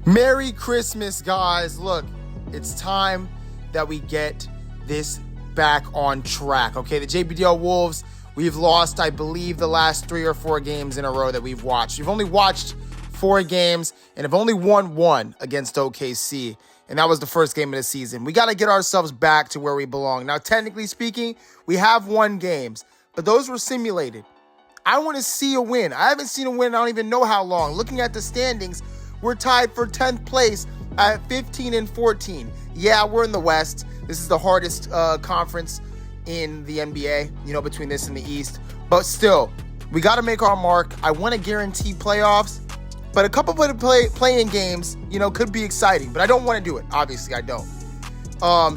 Merry Christmas, guys. Look, it's time that we get this back on track, okay? The JPDL Wolves, we've lost, I believe, the last 3 or 4 games in a row that we've watched. We've only watched 4 games and have only won 1 against OKC, and that was the first game of the season. We got to get ourselves back to where we belong. Now, technically speaking, we have won games, but those were simulated. I want to see a win. I haven't seen a win, I don't even know how long. Looking at the standings, we're tied for 10th place at 15 and 14. Yeah, we're in the West. This is the hardest conference in the NBA, between this and the East. But still, we got to make our mark. I want to guarantee playoffs, but a couple of playing games, could be exciting. But I don't want to do it. Obviously, I don't.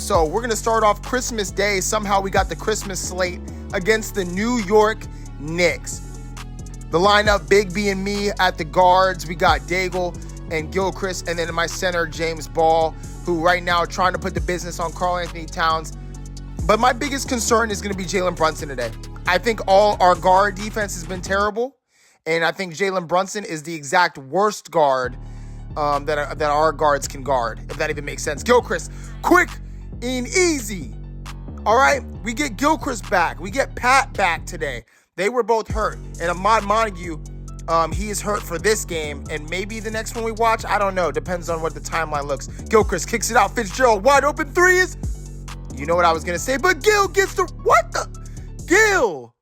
So we're going to start off Christmas Day. Somehow we got the Christmas slate against the New York Knicks. The lineup, Big B and me at the guards. We got Daigle and Gilchrist, and then in my center, James Ball, who right now are trying to put the business on Karl Anthony Towns. But my biggest concern is going to be Jalen Brunson today. I think all our guard defense has been terrible, and I think Jalen Brunson is the exact worst guard that our guards can guard, if that even makes sense. Gilchrist, quick and easy. All right, we get Gilchrist back. We get Pat back today. They were both hurt, and Ahmad Montague, he is hurt for this game, and maybe the next one we watch, I don't know. Depends on what the timeline looks. Gilchrist kicks it out. Fitzgerald, wide open threes. You know what I was going to say, but Gil gets the, what the? Gil,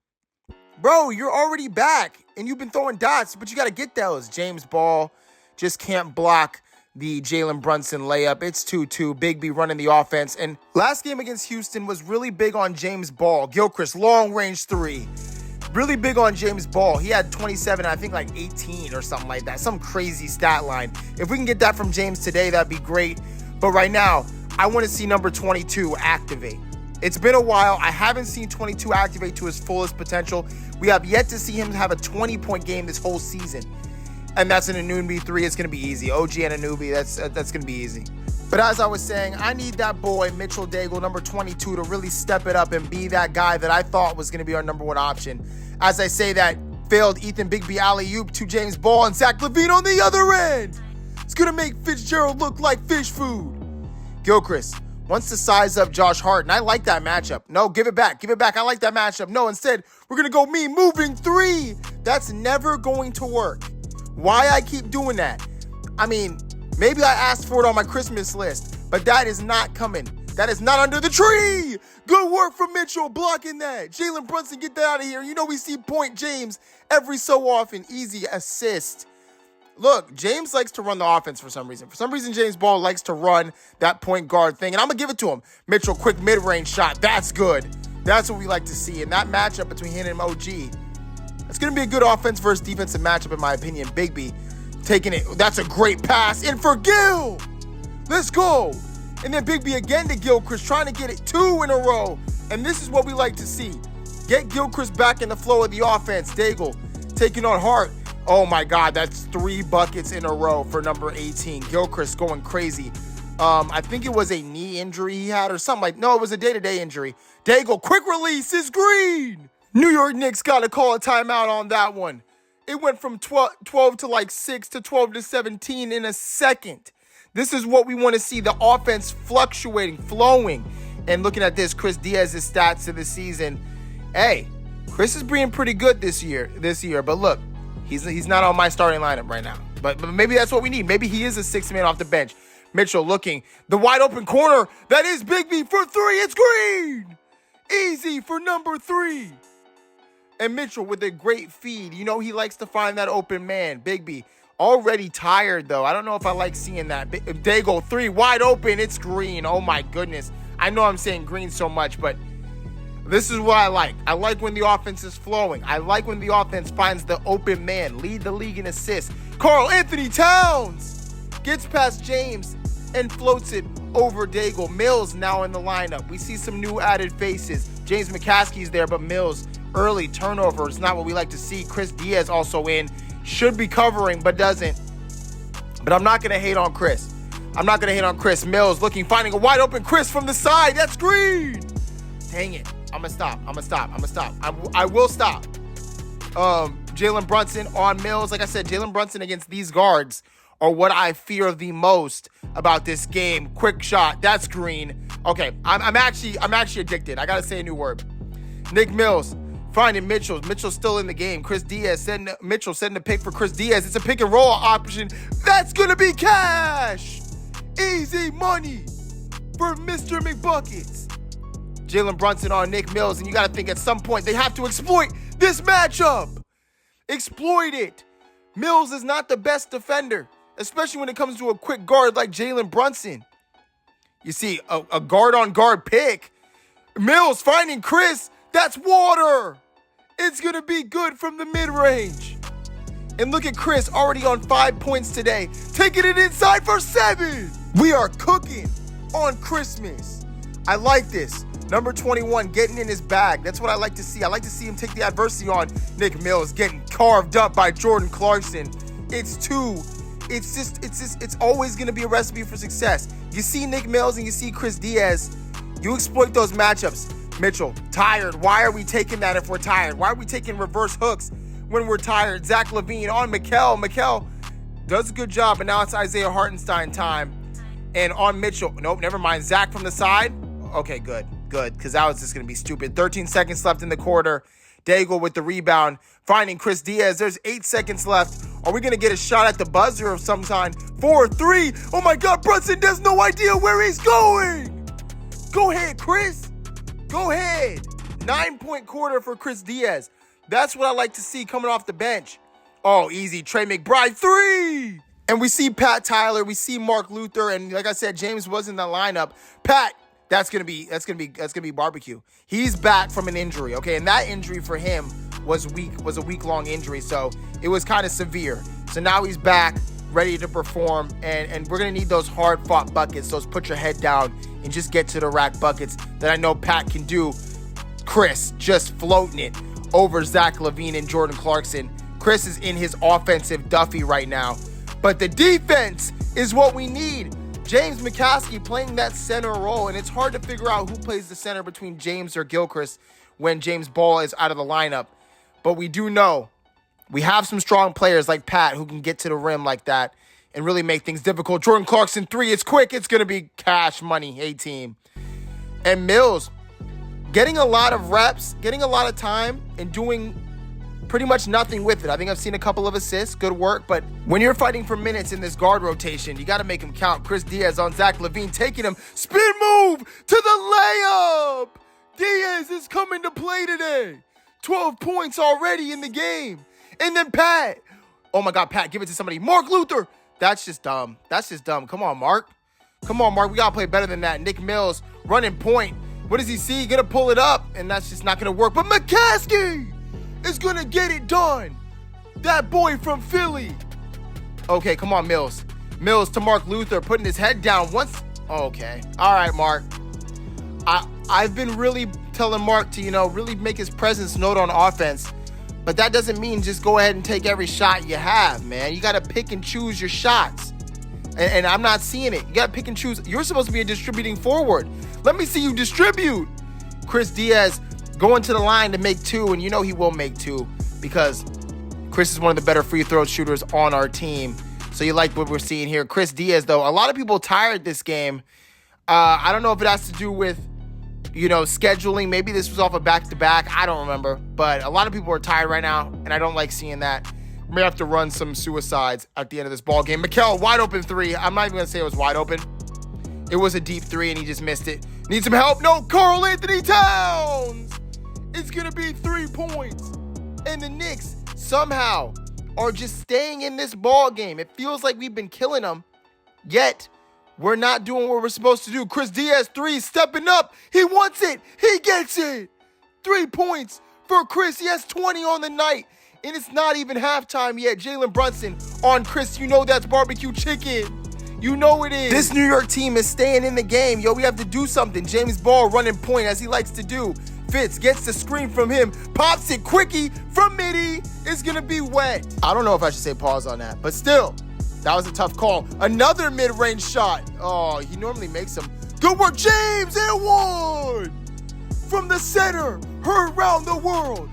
bro, you're already back, and you've been throwing dots, but you got to get those. James Ball just can't block the Jalen Brunson layup. It's 2-2. Big B running the offense, and last game against Houston was really big on James Ball. Gilchrist, long-range 3. Really big on James Ball. He had 27, I think like 18 or something like that. Some crazy stat line. If we can get that from James today, that'd be great. But right now, I want to see number 22 activate. It's been a while. I haven't seen 22 activate to his fullest potential. We have yet to see him have a 20-point game this whole season. And that's an Anunoby 3. It's going to be easy. OG and Anunoby, that's going to be easy. But as I was saying, I need that boy, Mitchell Daigle, number 22, to really step it up and be that guy that I thought was going to be our number 1 option. As I say that, failed Ethan Big B alley-oop to James Ball and Zach LaVine on the other end. It's going to make Fitzgerald look like fish food. Gilchrist wants to size up Josh Hart, and I like that matchup. No, give it back. Give it back. I like that matchup. No, instead, we're going to go me moving 3. That's never going to work. Why I keep doing that? I mean, maybe I asked for it on my Christmas list, but that is not coming. That is not under the tree. Good work from Mitchell blocking that. Jalen Brunson, get that out of here. We see Point James every so often. Easy assist. Look, James likes to run the offense for some reason. For some reason, James Ball likes to run that point guard thing, and I'm going to give it to him. Mitchell, quick mid-range shot. That's good. That's what we like to see. And that matchup between him and OG, it's going to be a good offense versus defensive matchup, in my opinion. Big B taking it. That's a great pass. In for Gil. Let's go. And then Big B again to Gilchrist, trying to get it 2 in a row. And this is what we like to see. Get Gilchrist back in the flow of the offense. Daigle taking on Hart. Oh my God, that's 3 buckets in a row for number 18. Gilchrist going crazy. I think it was a knee injury he had or something like, no, it was a day-to-day injury. Daigle, quick release is green. New York Knicks got to call a timeout on that one. It went from 12 to like 6 to 12 to 17 in a second. This is what we want to see, the offense fluctuating, flowing. And looking at this, Chris Diaz's stats of the season. Hey, Chris is being pretty good this year. But look, he's not on my starting lineup right now. But maybe that's what we need. Maybe he is a 6th man off the bench. Mitchell looking, the wide open corner. That is Big B for 3. It's green. Easy for number 3. And Mitchell with a great feed. He likes to find that open man. Big B. Already tired, though. I don't know if I like seeing that. Daigle 3, wide open. It's green. Oh, my goodness. I know I'm saying green so much, but this is what I like. I like when the offense is flowing. I like when the offense finds the open man. Lead the league in assists. Karl Anthony Towns gets past James and floats it over Daigle. Mills now in the lineup. We see some new added faces. James McCaskey's there, but Mills, early turnover. It's not what we like to see. Chris Diaz also in. Should be covering, but doesn't. But I'm not going to hate on Chris. Mills looking, finding a wide open Chris from the side. That's green. Dang it. I'm going to stop. I will stop. Jalen Brunson on Mills. Like I said, Jalen Brunson against these guards are what I fear the most about this game. Quick shot. That's green. Okay, I'm actually addicted. I gotta say a new word. Nick Mills finding Mitchell. Mitchell's still in the game. Chris Diaz Mitchell setting the pick for Chris Diaz. It's a pick and roll option. That's gonna be cash. Easy money for Mr. McBuckets. Jalen Brunson on Nick Mills, and you gotta think at some point they have to exploit this matchup. Exploit it. Mills is not the best defender, especially when it comes to a quick guard like Jalen Brunson. You see a guard-on-guard pick. Mills finding Chris. That's water. It's going to be good from the mid-range. And look at Chris already on 5 points today, taking it inside for 7. We are cooking on Christmas. I like this. Number 21 getting in his bag. That's what I like to see. I like to see him take the adversity on Nick Mills, getting carved up by Jordan Clarkson. It's always going to be a recipe for success. You see Nick Mills and you see Chris Diaz, you exploit those matchups. Mitchell, tired. Why are we taking that if we're tired? Why are we taking reverse hooks when we're tired? Zach LaVine on Mikal. Mikal does a good job, but now it's Isaiah Hartenstein time. And on Mitchell, nope, never mind. Zach from the side. Okay, good, because that was just going to be stupid. 13 seconds left in the quarter. Daigle with the rebound, finding Chris Diaz. There's 8 seconds left. Are we going to get a shot at the buzzer of some kind? 4-3. Oh my God, Brunson has no idea where he's going. Go ahead, Chris. Go ahead. 9-point quarter for Chris Diaz. That's what I like to see coming off the bench. Oh, easy. Trey McBride, 3. And we see Pat Tyler. We see Mark Luther. And like I said, James was in the lineup. Pat, that's gonna be barbecue. He's back from an injury, okay? And that injury for him was a week-long injury, so it was kind of severe. So now he's back, ready to perform, and we're gonna need those hard-fought buckets, those put your head down and just get to the rack buckets that I know Pat can do. Chris just floating it over Zach LaVine and Jordan Clarkson. Chris is in his offensive Duffy right now, but the defense is what we need. James McCaskey playing that center role, and it's hard to figure out who plays the center between James or Gilchrist when James Ball is out of the lineup. But we do know we have some strong players like Pat who can get to the rim like that and really make things difficult. Jordan Clarkson, 3. It's quick. It's going to be cash money, A-team. And Mills getting a lot of reps, getting a lot of time, and doing pretty much nothing with it. I think I've seen a couple of assists, good work, but when you're fighting for minutes in this guard rotation, you got to make them count. Chris Diaz on Zach LaVine, taking him, spin move to the layup. Diaz is coming to play today. 12 points already in the game. And then Pat. Oh my God, Pat, give it to somebody. Mark Luther. That's just dumb. Come on, Mark. We got to play better than that. Nick Mills running point. What does he see? Gonna pull it up, and that's just not gonna work. But McCaskey is going to get it done. That boy from Philly. Okay, come on, Mills. Mills to Mark Luther, putting his head down once. Okay. All right, Mark. I've been really telling Mark to, really make his presence known on offense. But that doesn't mean just go ahead and take every shot you have, man. You got to pick and choose your shots. And I'm not seeing it. You got to pick and choose. You're supposed to be a distributing forward. Let me see you distribute. Chris Diaz going to the line to make 2, and he will make 2 because Chris is one of the better free throw shooters on our team. So you like what we're seeing here. Chris Diaz, though, a lot of people tired this game. I don't know if it has to do with, scheduling. Maybe this was off a back-to-back. I don't remember. But a lot of people are tired right now, and I don't like seeing that. We may have to run some suicides at the end of this ball game. Mikal, wide open 3. I'm not even going to say it was wide open. It was a deep 3, and he just missed it. Need some help? No, Karl Anthony Towns! It's going to be 3 points. And the Knicks somehow are just staying in this ball game. It feels like we've been killing them, yet we're not doing what we're supposed to do. Chris Diaz, 3, stepping up. He wants it. He gets it. 3 points for Chris. He has 20 on the night, and it's not even halftime yet. Jalen Brunson on Chris. That's barbecue chicken. It is. This New York team is staying in the game. We have to do something. James Ball running point as he likes to do. Fitz gets the screen from him, pops it quickie from midi. It's going to be wet. I don't know if I should say pause on that, but still, that was a tough call. Another mid-range shot. Oh, he normally makes them. Good work, James, and 1. From the center, heard around the world.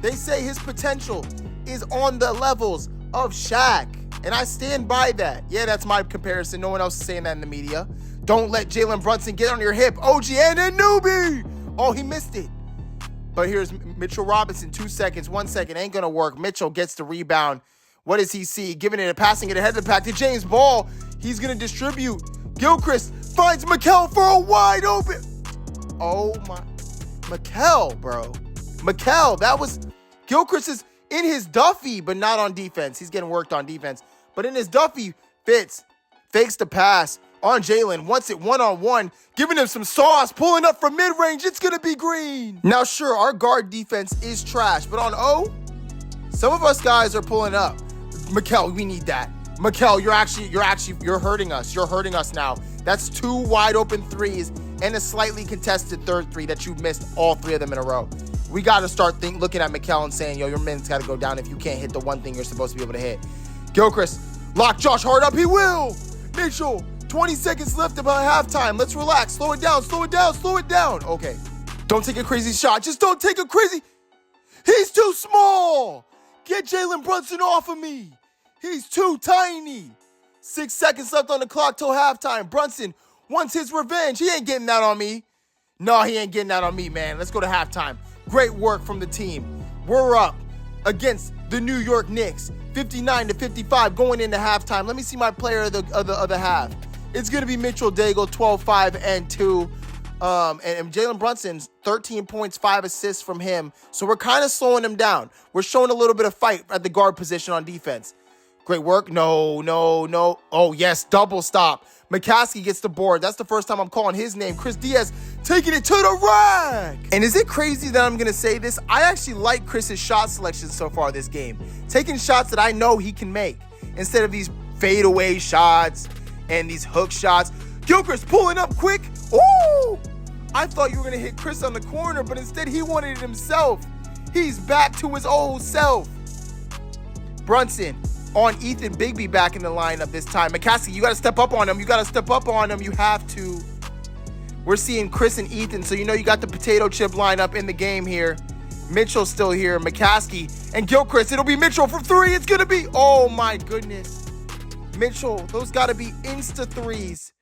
They say his potential is on the levels of Shaq. And I stand by that. Yeah, that's my comparison. No one else is saying that in the media. Don't let Jalen Brunson get on your hip. OG Anunoby. Oh, he missed it. But here's Mitchell Robinson, 2 seconds, 1 second, ain't gonna work. Mitchell gets the rebound. What does he see? Giving it, passing it ahead of the pack to James Ball. He's gonna distribute. Gilchrist finds Mikal for a wide open. Oh my, Mikal, bro. Mikal, that was, Gilchrist is in his Duffy, but not on defense. He's getting worked on defense. But in his Duffy, Fitz fakes the pass on Jalen, wants it one-on-one, giving him some sauce, pulling up from mid-range. It's going to be green. Now, sure, our guard defense is trash, but on O, some of us guys are pulling up. Mikal, we need that. Mikal, you're hurting us. You're hurting us now. That's 2 wide open threes and a slightly contested third three that you've missed all 3 of them in a row. We got to start looking at Mikal and saying, yo, your minutes got to go down if you can't hit the one thing you're supposed to be able to hit. Gilchrist, lock Josh Hart up. He will. Mitchell, 20 seconds left about halftime. Let's relax. Slow it down. Slow it down. Slow it down. Okay. Don't take a crazy shot. Just don't take a crazy. He's too small. Get Jalen Brunson off of me. He's too tiny. 6 seconds left on the clock till halftime. Brunson wants his revenge. He ain't getting that on me. No, he ain't getting that on me, man. Let's go to halftime. Great work from the team. We're up against the New York Knicks, 59-55 going into halftime. Let me see my player of the half. It's going to be Mitchell Daigle, 12, 5, and 2. And Jalen Brunson's 13 points, 5 assists from him. So we're kind of slowing him down. We're showing a little bit of fight at the guard position on defense. Great work. No. Oh, yes, double stop. McCaskey gets the board. That's the first time I'm calling his name. Chris Diaz taking it to the rack. And is it crazy that I'm going to say this? I actually like Chris's shot selection so far this game. Taking shots that I know he can make instead of these fadeaway shots and these hook shots. Gilchrist pulling up quick. Ooh! I thought you were going to hit Chris on the corner, but instead he wanted it himself. He's back to his old self. Brunson on Ethan Bigby back in the lineup this time. McCaskey, you got to step up on him. You got to step up on him. You have to. We're seeing Chris and Ethan, so you know you got the potato chip lineup in the game here. Mitchell's still here. McCaskey and Gilchrist. It'll be Mitchell from 3. It's going to be, oh my goodness. Mitchell, those got to be insta threes.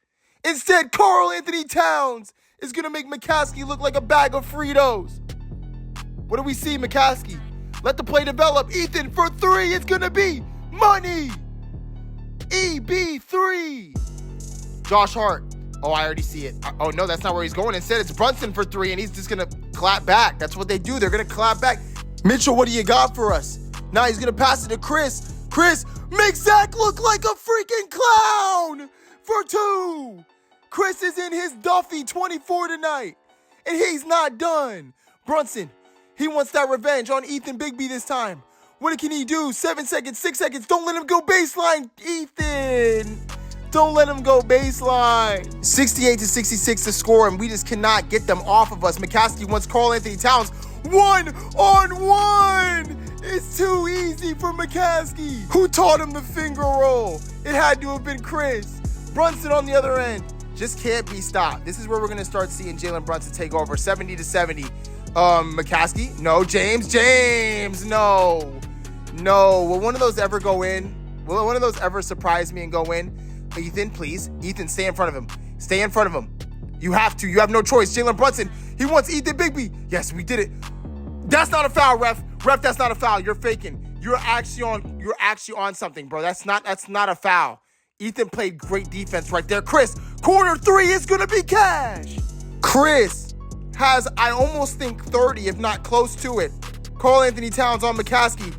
Instead, Karl Anthony Towns is going to make McCaskey look like a bag of Fritos. What do we see, McCaskey? Let the play develop. Ethan for 3. It's going to be money. EB3. Josh Hart. Oh, I already see it. Oh, no, that's not where he's going. Instead, it's Brunson for 3, and he's just going to clap back. That's what they do. They're going to clap back. Mitchell, what do you got for us? Now he's going to pass it to Chris. Chris makes Zach look like a freaking clown for 2. Chris is in his Duffy 24 tonight, and he's not done. Brunson, he wants that revenge on Ethan Bigby this time. What can he do? 7 seconds, 6 seconds. Don't let him go baseline, Ethan. Don't let him go baseline. 68-66 to score, and we just cannot get them off of us. McCaskey wants Karl Anthony Towns 1-on-1. It's too easy for McCaskey. Who taught him the finger roll? It had to have been Chris. Brunson on the other end just can't be stopped. This is where we're going to start seeing Jalen Brunson take over. 70-70. McCaskey. No. James. No. Will one of those ever go in? Will one of those ever surprise me and go in? Ethan, please. Ethan, stay in front of him. Stay in front of him. You have to. You have no choice. Jalen Brunson. He wants Ethan Bigby. Yes, we did it. That's not a foul, ref. Ref, that's not a foul. You're faking. You're actually on something, bro. That's not a foul. Ethan played great defense right there. Chris, corner 3 is going to be cash. Chris has, I almost think, 30, if not close to it. Karl Anthony Towns on McCaskey.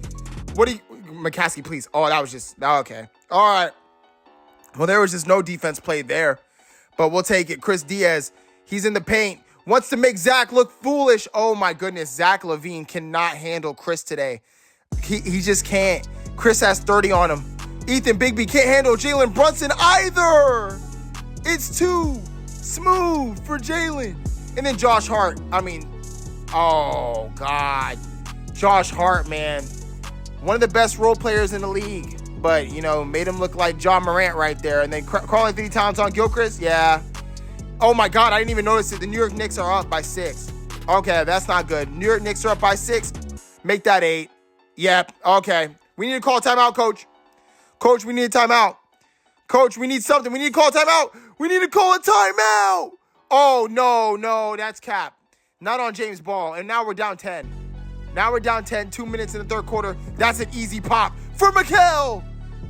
McCaskey, please. Oh, that was just, okay. All right. Well, there was just no defense played there, but we'll take it. Chris Diaz, he's in the paint. Wants to make Zach look foolish. Oh, my goodness. Zach LaVine cannot handle Chris today. He just can't. Chris has 30 on him. Ethan Bigby can't handle Jalen Brunson either. It's too smooth for Jalen. And then Josh Hart. Oh, God. Josh Hart, man. One of the best role players in the league. But, made him look like John Morant right there. And then Karl Anthony Towns on Gilchrist. Yeah. Oh, my God. I didn't even notice it. The New York Knicks are up by 6. Okay, that's not good. New York Knicks are up by 6. Make that 8. Yep. Okay. We need to call a timeout, coach. Coach, we need a timeout. Coach, we need something. We need to call a timeout. We need to call a timeout. Oh, no, that's cap. Not on James Ball. And now we're down 10. Now we're down 10, 2 minutes in the third quarter. That's an easy pop for Mikal.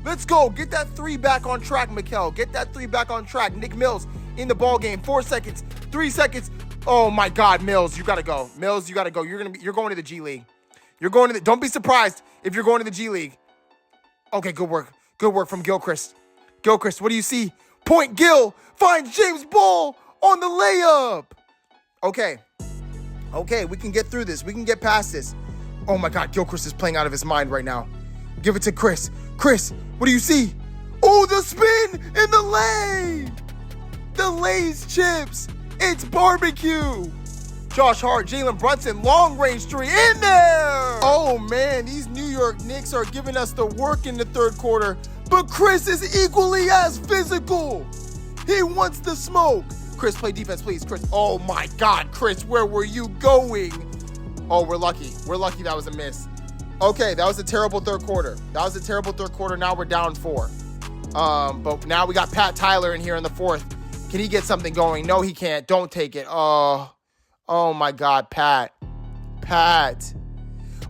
Let's go. Get that 3 back on track, Mikal. Get that 3 back on track. Nick Mills in the ball game. 4 seconds, 3 seconds. Oh my God, Mills, you gotta go. Mills, you gotta go. You're going to the G League. Don't be surprised if you're going to the G League. Okay, good work. Good work from Gilchrist. Gilchrist, what do you see? Point Gil finds James Ball on the layup. Okay, we can get through this. We can get past this. Oh my God, Gilchrist is playing out of his mind right now. Give it to Chris. Chris, what do you see? Oh, the spin in the lane. The Lay's chips. It's barbecue. Josh Hart, Jalen Brunson, long range 3 in there. Oh man, these New York Knicks are giving us the work in the third quarter, but Chris is equally as physical. He wants the smoke. Chris, play defense, please. Chris, oh my God, Chris, where were you going? Oh, we're lucky. We're lucky that was a miss. Okay, that was a terrible third quarter. Now we're down 4. But now we got Pat Tyler in here in the fourth. Can he get something going? No, he can't. Don't take it. Oh my God, Pat.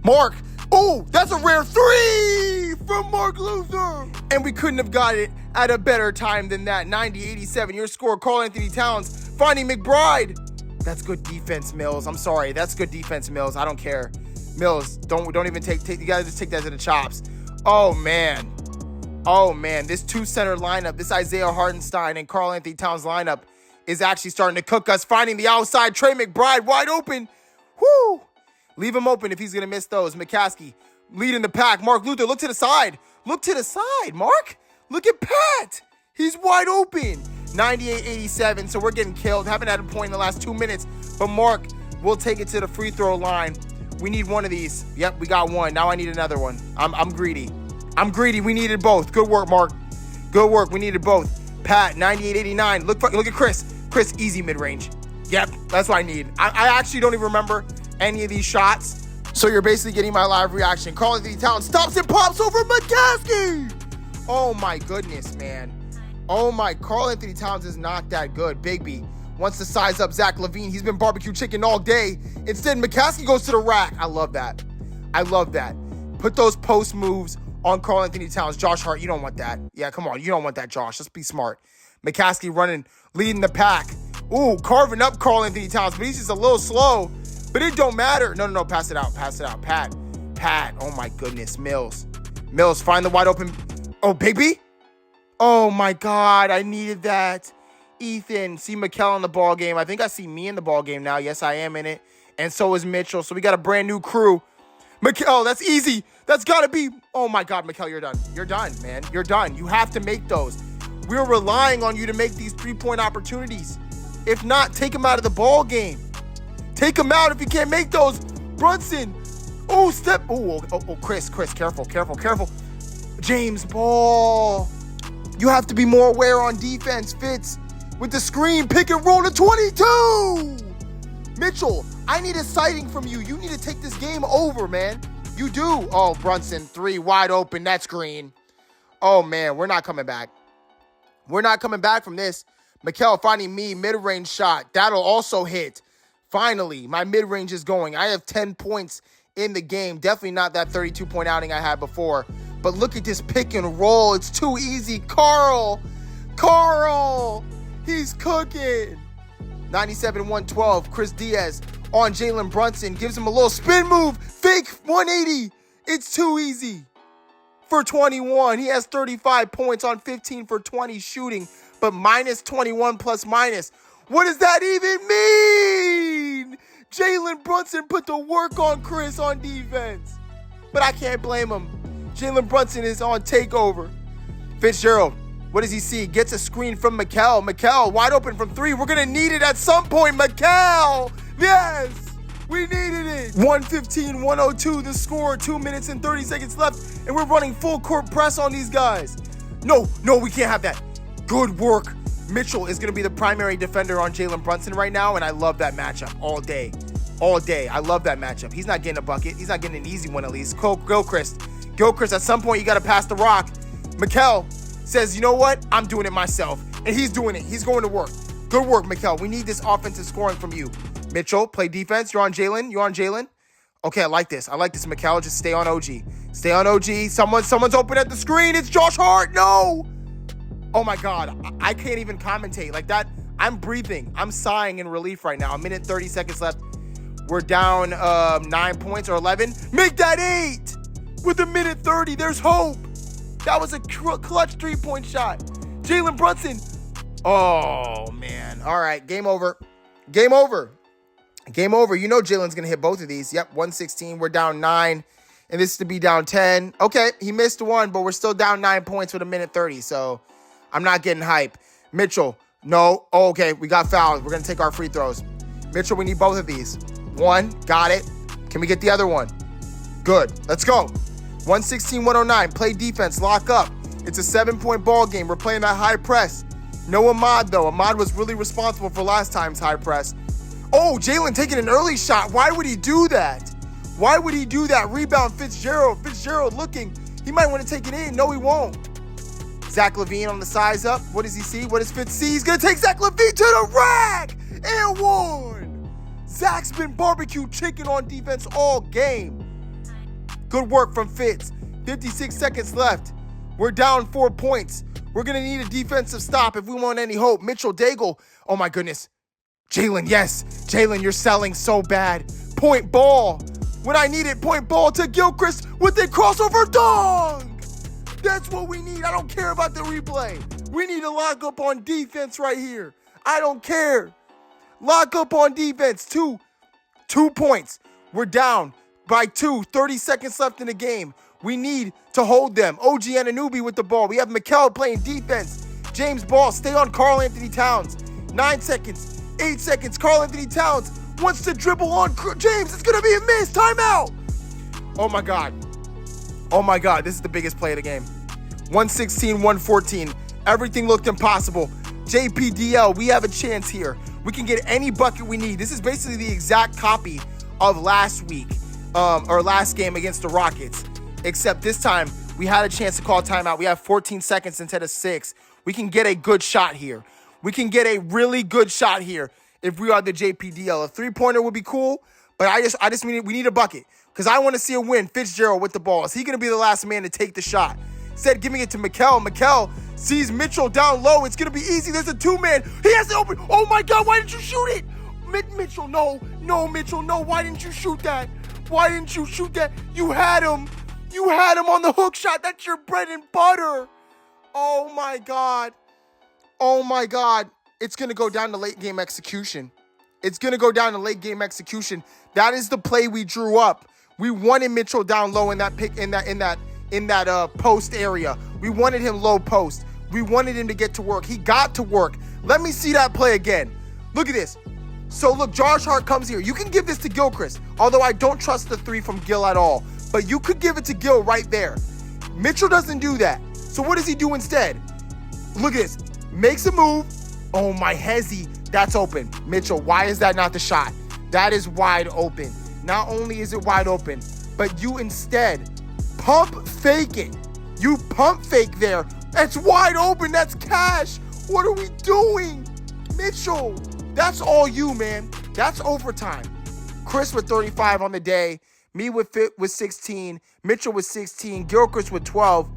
Mark. Oh, that's a rare 3 from Mark Luther. And we couldn't have got it at a better time than that. 90-87. Your score, Karl Anthony Towns finding McBride. That's good defense, Mills. I'm sorry. That's good defense, Mills. I don't care. Mills, don't even take you gotta just take that to the chops. Oh man, this 2-center lineup, this Isaiah Hartenstein and Karl Anthony Towns lineup is actually starting to cook us. Finding the outside, Trey McBride wide open. Whoo! Leave him open if he's gonna miss those. McCaskey leading the pack. Mark Luther, look to the side. Mark. Look at Pat. He's wide open. 98-87, so we're getting killed. Haven't had a point in the last 2 minutes, but Mark will take it to the free throw line. We need one of these. Yep, we got one. Now I need another one. I'm greedy. We needed both. Good work, Mark. Good work. We needed both. Pat, 98-89. Look at Chris. Chris, easy mid-range. Yep, that's what I need. I actually don't even remember any of these shots. So you're basically getting my live reaction. Karl Anthony Towns stops and pops over McCaskey. Oh my goodness, man. Karl Anthony Towns is not that good. Bigby wants to size up Zach LaVine. He's been barbecue chicken all day. Instead, McCaskey goes to the rack. I love that. Put those post moves on Karl Anthony Towns. Josh Hart, you don't want that. Yeah, come on. You don't want that, Josh. Let's be smart. McCaskey leading the pack. Ooh, carving up Karl Anthony Towns, but he's just a little slow. But it don't matter. No, pass it out. Pat, oh my goodness. Mills, find the wide open. Oh, Bigby. Oh my God, I needed that. Ethan, see Mikal in the ball game. I think I see me in the ball game now. Yes, I am in it. And so is Mitchell. So we got a brand new crew. Mikal, that's easy. That's got to be. Oh my God, Mikal, you're done. You're done, man. You're done. You have to make those. We're relying on you to make these 3-point opportunities. If not, take him out of the ball game. Take him out if you can't make those. Brunson. Oh, step. Oh, Chris, careful. James Ball. You have to be more aware on defense. Fitz with the screen, pick and roll to 22. Mitchell, I need a sighting from you. You need to take this game over, man. You do. Oh, Brunson, 3 wide open. That's green. Oh, man, we're not coming back. We're not coming back from this. Mikal finding me, mid-range shot. That'll also hit. Finally, my mid-range is going. I have 10 points in the game. Definitely not that 32-point outing I had before. But look at this pick and roll. It's too easy. Carl, he's cooking. 97-112. Chris Diaz on Jalen Brunson. Gives him a little spin move. Fake 180. It's too easy. For 21. He has 35 points on 15 for 20 shooting. But minus 21 plus minus. What does that even mean? Jalen Brunson put the work on Chris on defense. But I can't blame him. Jalen Brunson is on takeover. Fitzgerald, what does he see? Gets a screen from Mikal. Mikal wide open from 3. We're going to need it at some point. Mikal, yes, we needed it. 115-102 the score. 2 minutes and 30 seconds left. And we're running full court press on these guys. No, we can't have that. Good work. Mitchell is going to be the primary defender on Jalen Brunson right now. And I love that matchup all day. I love that matchup. He's not getting a bucket. He's not getting an easy one at least. Gilchrist, at some point, you got to pass the rock. Mikel says, you know what? I'm doing it myself. And he's doing it. He's going to work. Good work, Mikel. We need this offensive scoring from you. Mitchell, play defense. You're on JALEN. You're on JALEN. Okay, I like this. I like this, Mikel. Just stay on OG. Stay on OG. Someone's open at the screen. It's Josh Hart. No. Oh, my God. I can't even commentate. Like that, I'm breathing. I'm sighing in relief right now. A minute, 30 seconds left. We're down 9 points or 11. Make that 8 with a minute 30. There's hope. That was a clutch 3-point shot. Jalen Brunson. Oh, man. All right, game over. Game over. Game over. You know Jalen's going to hit both of these. Yep, 116. We're down 9, and this is to be down 10. Okay, he missed one, but we're still down 9 points with a minute 30, so I'm not getting hype. Mitchell, no. Oh, okay, we got fouled. We're going to take our free throws. Mitchell, we need both of these. One, got it. Can we get the other one? Good. Let's go. 116-109. Play defense. Lock up. It's a 7-point ball game. We're playing that high press. No Ahmad, though. Ahmad was really responsible for last time's high press. Oh, Jalen taking an early shot. Why would he do that? Why would he do that? Rebound, Fitzgerald. Fitzgerald looking. He might want to take it in. No, he won't. Zach LaVine on the size up. What does he see? What does Fitz see? He's going to take Zach LaVine to the rack. And one. Zach's been barbecue chicken on defense all game. Good work from Fitz. 56 seconds left. We're down 4 points. We're going to need a defensive stop if we want any hope. Mitchell Daigle. Oh, my goodness. Jalen, yes. Jalen, you're selling so bad. Point ball. When I need it, point ball to Gilchrist with a crossover dunk. That's what we need. I don't care about the replay. We need to lock up on defense right here. I don't care. Lock up on defense. 2 points. We're down by 2. 30 seconds left in the game. We need to hold them. OG Anunoby with the ball. We have Mikel playing defense. James Ball, stay on Karl Anthony Towns. 9 seconds. 8 seconds. Karl Anthony Towns wants to dribble on James. It's going to be a miss. Timeout. Oh, my God. Oh, my God. This is the biggest play of the game. 116-114. Everything looked impossible. JPDL, we have a chance here. We can get any bucket we need. This is basically the exact copy of last week, or last game against the Rockets. Except this time, we had a chance to call timeout. We have 14 seconds instead of 6. We can get a good shot here. We can get a really good shot here if we are the JPDL. A three-pointer would be cool, but I just we need a bucket because I want to see a win. Fitzgerald with the ball. Is he going to be the last man to take the shot? Instead, giving it to Mikel. Mikel sees Mitchell down low. It's going to be easy. There's a two-man. He has to open. Oh, my God. Why didn't you shoot it? Mitchell, no. No, Mitchell, no. Why didn't you shoot that? Why didn't you shoot that? You had him. You had him on the hook shot. That's your bread and butter. Oh, my God. Oh, my God. It's going to go down to late game execution. It's going to go down to late game execution. That is the play we drew up. We wanted Mitchell down low in that pick, in that post area. We wanted him low post. We wanted him to get to work. He got to work. Let me see that play again. Look at this. So look, Josh Hart comes here. You can give this to Gilchrist, although I don't trust the 3 from Gil at all. But you could give it to Gil right there. Mitchell doesn't do that. So what does he do instead? Look at this. Makes a move. Oh, my hezzy. That's open. Mitchell, why is that not the shot? That is wide open. Not only is it wide open, but you instead pump fake it. You pump fake there. That's wide open. That's cash. What are we doing? Mitchell, that's all you, man. That's overtime. Chris with 35 on the day. Me with 16. Mitchell with 16. Gilchrist with 12.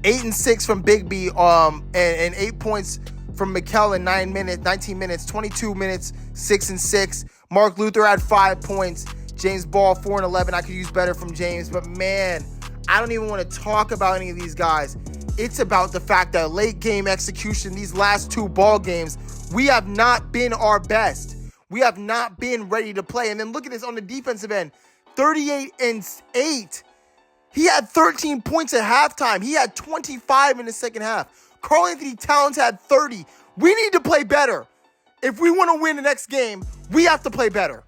8 and 6 from Big B. And 8 points from Mikel in 19 minutes. 22 minutes. 6 and 6. Mark Luther had 5 points. James Ball 4 and 11. I could use better from James, but man, I don't even want to talk about any of these guys. It's about the fact that late game execution, these last 2 ball games, we have not been our best. We have not been ready to play. And then look at this on the defensive end. 38 and 8. He had 13 points at halftime. He had 25 in the second half. Karl Anthony Towns had 30. We need to play better. If we want to win the next game, we have to play better.